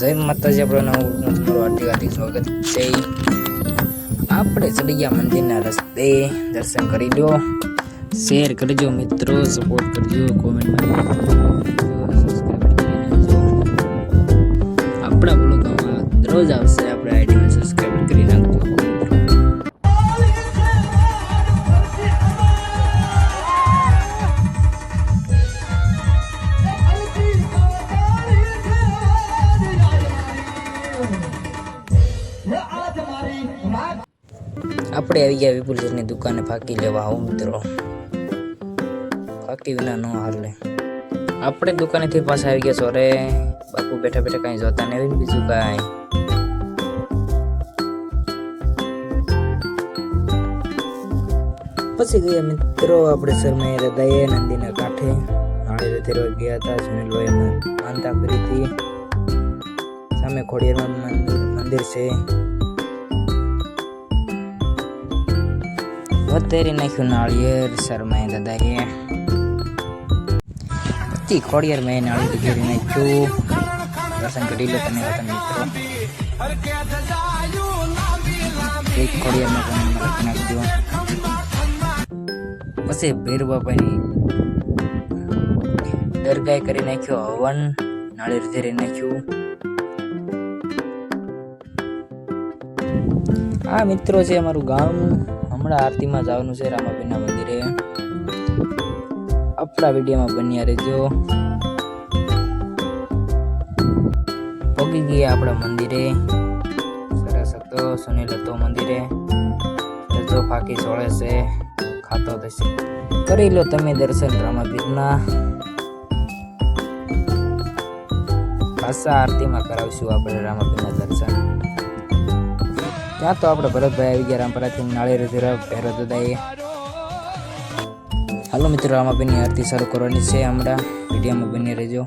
જય માતાજી, આપણો નવું તમારું હાર્દિક હાર્દિક સ્વાગત છે। આપણે ચડી ગયા મંદિરના રસ્તે, દર્શન કરી લો, શેર કરજો મિત્રો, સપોર્ટ કરજો, કોમેન્ટમાં આપણા બ્લોગમાં દરરોજ આવશે, આપણે આઈડીમાં સબસ્ક્રાઇબ કરી નાખજો મિત્રો। આપણે આવી ગયા વિપુલ સરની દુકાને ફાકી લેવા। આવો મિત્રો, ફાકી વિના નો હાલે। આપણે દુકાનેથી પાછા આવી ગયા સોરે। બાપુ બેઠા બેઠા કઈ જોતા નહીં, બીજું કઈ પછી ગયા મિત્રો આપણે શરમાઈ હૃદયે નંદીના કાંઠે નાળિયેર તેરવા ગયા હતા। સુનિલભાઈ માનતા કરી હતી, સામે ખોડિયારમાં મંદિર છે। વધેરી નાખ્યું નાળિયેર શરમાઈ દાદાએ, પછી ખોડિયાર મેં નાળિયેર ઘેરી નાખ્યું। દર્શન કરી લો તમે વતન મિત્રો, એક ખોડિયારમાં પણ લખી નાખજો। પછી ભીર બાપાની દરગાહ કરી નાખ્યો હવન, નાળિયેર ઘેરી નાખ્યું। આ મિત્રો છે અમારું ગામ। હમણાં આરતીમાં જવાનું છે રામાપીરના મંદિરે, આપણા વિડીયોમાં બન્યા રહેજો। પગી ગયા આપણા મંદિરે, સરસ હતો, સુનિલ હતો મંદિરે, રજો ફાકી સોળે છે, ખાતો થશે। કરી લો તમે દર્શન રામાપીરના, પાછા આરતીમાં કરાવશું આપણે રામાપીરના દર્શન। ત્યાં તો આપણે ભરતભાઈ આવી ગયા રામપરાથી નાળિયેર તરફ પહેરો દાદાએ। હાલો મિત્રો, રામાપીરની આરતી શરૂ કરવાની છે, હમણાં વિડીયોમાં બની રહેજો।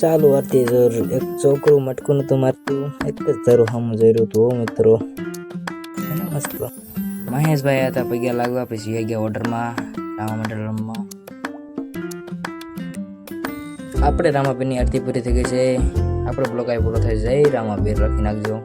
ચાલુ આરતી જોર, એક છોકરું મટકું નતું મારતું, એક જ ધારું હમ જોયું હતું મિત્રો, મસ્ત। મહેશભાઈ હતા પગ્યા લાગવા, પછી ગયા ઓર્ડરમાં રામા મંડળમાં। આપણે રામાપીરની આરતી પૂરી થઈ ગઈ છે, આપણો બ્લોગ આ પૂરો થાય। જય રામાપીર લખી નાખજો।